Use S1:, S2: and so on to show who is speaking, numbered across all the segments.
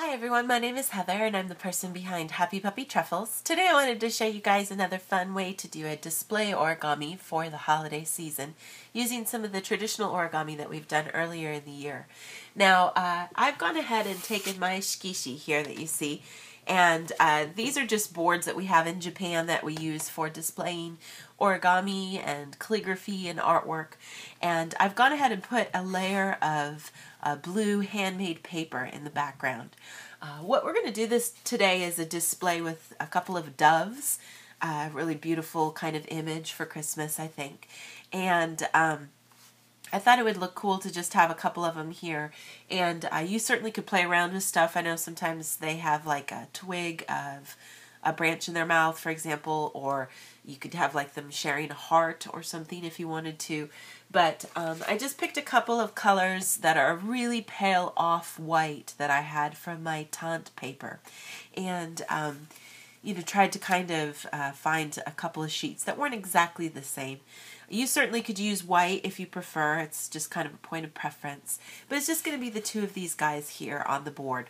S1: Hi everyone, my name is Heather and I'm the person behind Happy Puppy Truffles. Today I wanted to show you guys another fun way to do a display origami for the holiday season using some of the traditional origami that we've done earlier in the year. Now I've gone ahead and taken my Shikishi here that you see, and these are just boards that we have in Japan that we use for displaying origami and calligraphy and artwork, and I've gone ahead and put a layer of blue handmade paper in the background. What we're going to do this today is a display with a couple of doves, a really beautiful kind of image for Christmas, I think, and I thought it would look cool to just have a couple of them here, and you certainly could play around with stuff. I know sometimes they have like a twig of a branch in their mouth, for example, or you could have like them sharing a heart or something if you wanted to. But I just picked a couple of colors that are really pale off-white that I had from my Tante paper, and tried to kind of find a couple of sheets that weren't exactly the same. You certainly could use white if you prefer. It's just kind of a point of preference. But it's just going to be the two of these guys here on the board.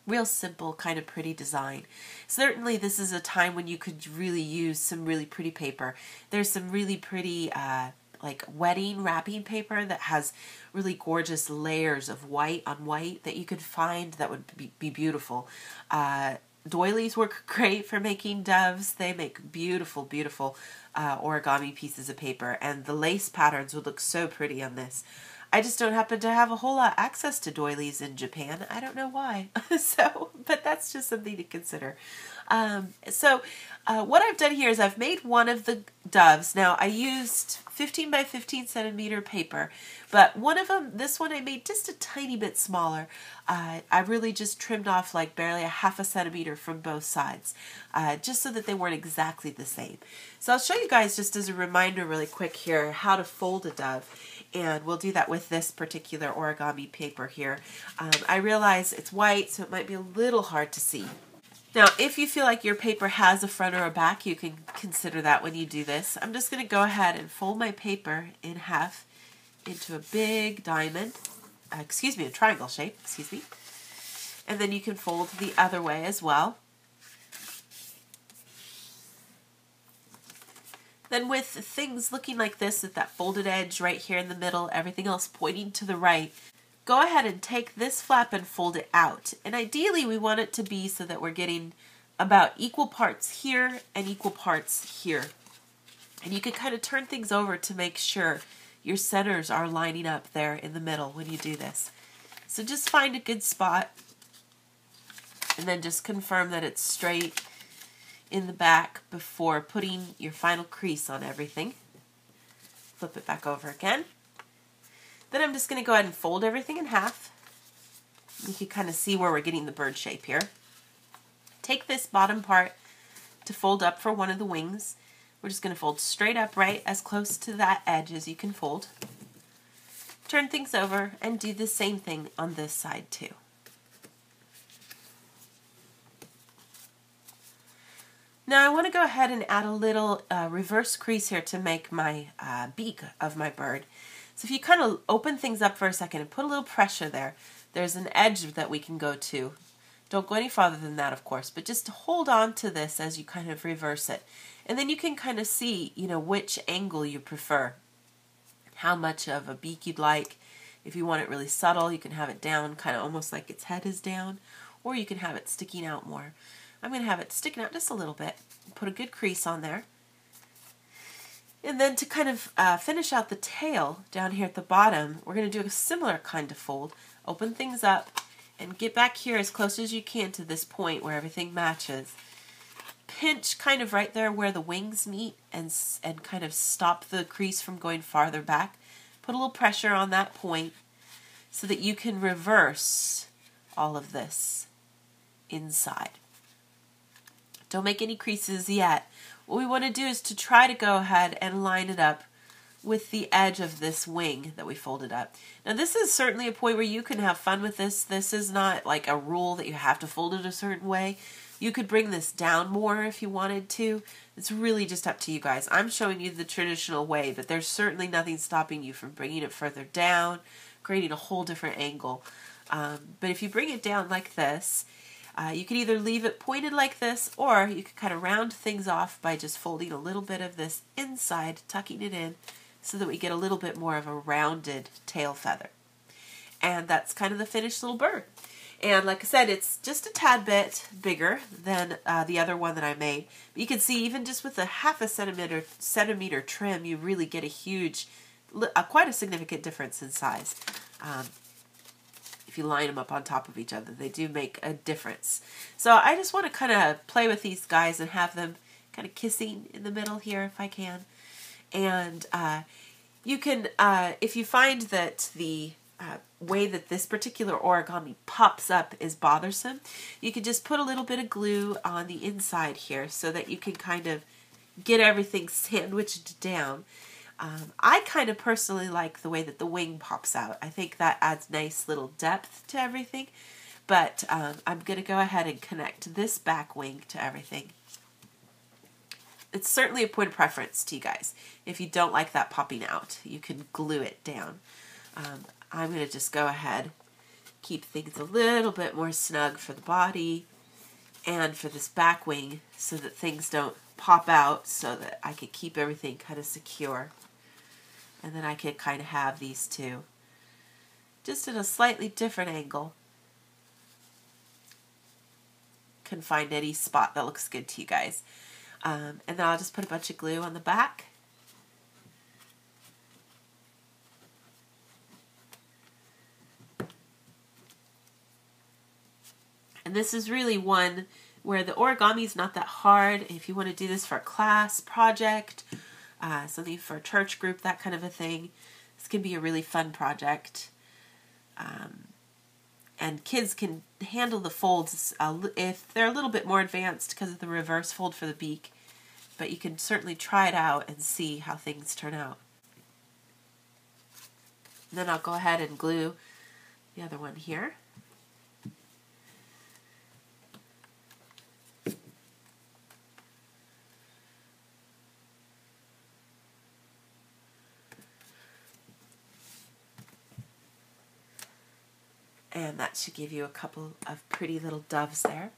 S1: Real simple, kind of pretty design. Certainly this is a time when you could really use some really pretty paper. There's some really pretty like wedding wrapping paper that has really gorgeous layers of white on white that you could find that would be beautiful. Doilies work great for making doves. They make beautiful, beautiful origami pieces of paper, and the lace patterns would look so pretty on this. I just don't happen to have a whole lot of access to doilies in Japan. I don't know why. But that's just something to consider. What I've done here is I've made one of the doves. Now I used 15 by 15 centimeter paper, but one of them, this one I made just a tiny bit smaller. I really just trimmed off like barely a half a centimeter from both sides, just so that they weren't exactly the same. So I'll show you guys just as a reminder really quick here how to fold a dove. And we'll do that with this particular origami paper here. I realize it's white, so it might be a little hard to see. Now, if you feel like your paper has a front or a back, you can consider that when you do this. I'm just going to go ahead and fold my paper in half into a big diamond, a triangle shape, and then you can fold the other way as well. Then with things looking like this, with that folded edge right here in the middle, everything else pointing to the right, go ahead and take this flap and fold it out. And ideally we want it to be so that we're getting about equal parts here and equal parts here. And you can kind of turn things over to make sure your centers are lining up there in the middle when you do this. So just find a good spot and then just confirm that it's straight in the back before putting your final crease on everything. Flip it back over again. Then I'm just going to go ahead and fold everything in half. You can kind of see where we're getting the bird shape here. Take this bottom part to fold up for one of the wings. We're just going to fold straight up right as close to that edge as you can fold. Turn things over and do the same thing on this side too. Now I want to go ahead and add a little reverse crease here to make my beak of my bird. So if you kind of open things up for a second and put a little pressure there, there's an edge that we can go to. Don't go any farther than that, of course, but just hold on to this as you kind of reverse it. And then you can kind of see, which angle you prefer, how much of a beak you'd like. If you want it really subtle, you can have it down, kind of almost like its head is down, or you can have it sticking out more. I'm going to have it sticking out just a little bit. Put a good crease on there. And then to kind of finish out the tail down here at the bottom, we're going to do a similar kind of fold. Open things up and get back here as close as you can to this point where everything matches. Pinch kind of right there where the wings meet and kind of stop the crease from going farther back. Put a little pressure on that point so that you can reverse all of this inside. Don't make any creases yet. What we want to do is to try to go ahead and line it up with the edge of this wing that we folded up. Now this is certainly a point where you can have fun with this. This is not like a rule that you have to fold it a certain way. You could bring this down more if you wanted to. It's really just up to you guys. I'm showing you the traditional way, but there's certainly nothing stopping you from bringing it further down, creating a whole different angle. But if you bring it down like this, you can either leave it pointed like this, or you can kind of round things off by just folding a little bit of this inside, tucking it in, so that we get a little bit more of a rounded tail feather. And that's kind of the finished little bird. And like I said, it's just a tad bit bigger than the other one that I made. But you can see even just with a half a centimeter trim, you really get a huge, quite a significant difference in size. If you line them up on top of each other, they do make a difference. So I just want to kind of play with these guys and have them kind of kissing in the middle here if I can. And you can, if you find that the way that this particular origami pops up is bothersome, you can just put a little bit of glue on the inside here so that you can kind of get everything sandwiched down. I kind of personally like the way that the wing pops out. I think that adds nice little depth to everything, but I'm going to go ahead and connect this back wing to everything. It's certainly a point of preference to you guys. If you don't like that popping out, you can glue it down. I'm going to just go ahead, keep things a little bit more snug for the body and for this back wing so that things don't pop out, so that I can keep everything kind of secure. And then I can kind of have these two just at a slightly different angle. Can find any spot that looks good to you guys. And then I'll just put a bunch of glue on the back. And this is really one where the origami is not that hard. If you want to do this for a class project, something for a church group, that kind of a thing, this can be a really fun project. And kids can handle the folds if they're a little bit more advanced because of the reverse fold for the beak. But you can certainly try it out and see how things turn out. And then I'll go ahead and glue the other one here. And that should give you a couple of pretty little doves there.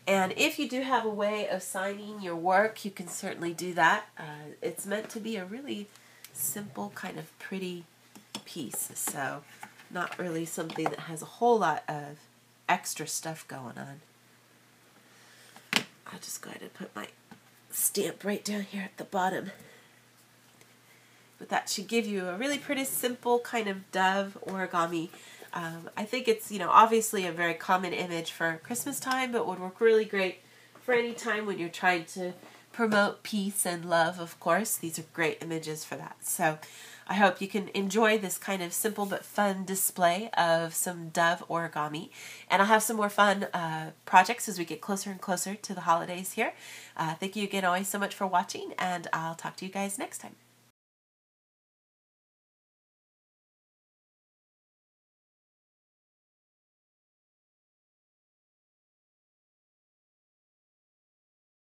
S1: And if you do have a way of signing your work, you can certainly do that. It's meant to be a really simple, kind of pretty piece. So not really something that has a whole lot of extra stuff going on. I'll just go ahead and put my stamp right down here at the bottom. But that should give you a really pretty simple kind of dove origami. I think it's, obviously a very common image for Christmas time, but would work really great for any time when you're trying to promote peace and love, of course. These are great images for that. So I hope you can enjoy this kind of simple but fun display of some dove origami. And I'll have some more fun projects as we get closer and closer to the holidays here. Thank you again always so much for watching, and I'll talk to you guys next time.